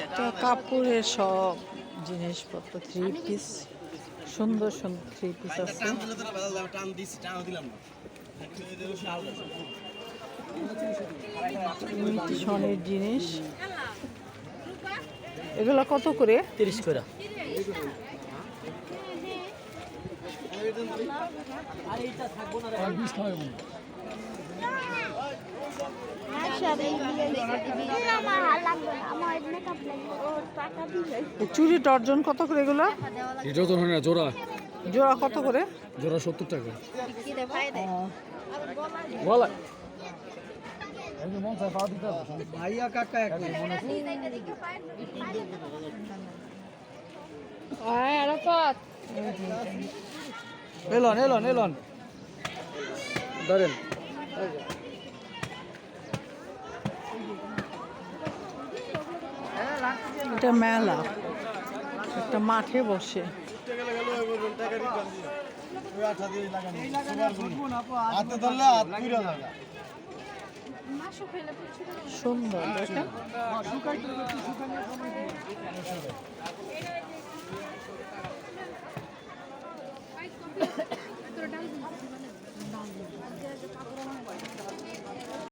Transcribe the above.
এটা কাপড়ের সব জিনিসপত্র, থ্রি পিস, সুন্দর সুন্দর থ্রি পিস আছে। ইমিটেশনের জিনিস, এগুলো কত করে? 30 করে। চুরি ডর্জন কত করে এগুলো? এটা তো হয় না, জোড়া জোড়া কত করে? জোড়া 70 টাকা। বলা ভাইয়া কাকা এক এলন এলন এলন ধরেন। এটা মেলা, একটা মাঠে বসে। সুন্দর দেখেন।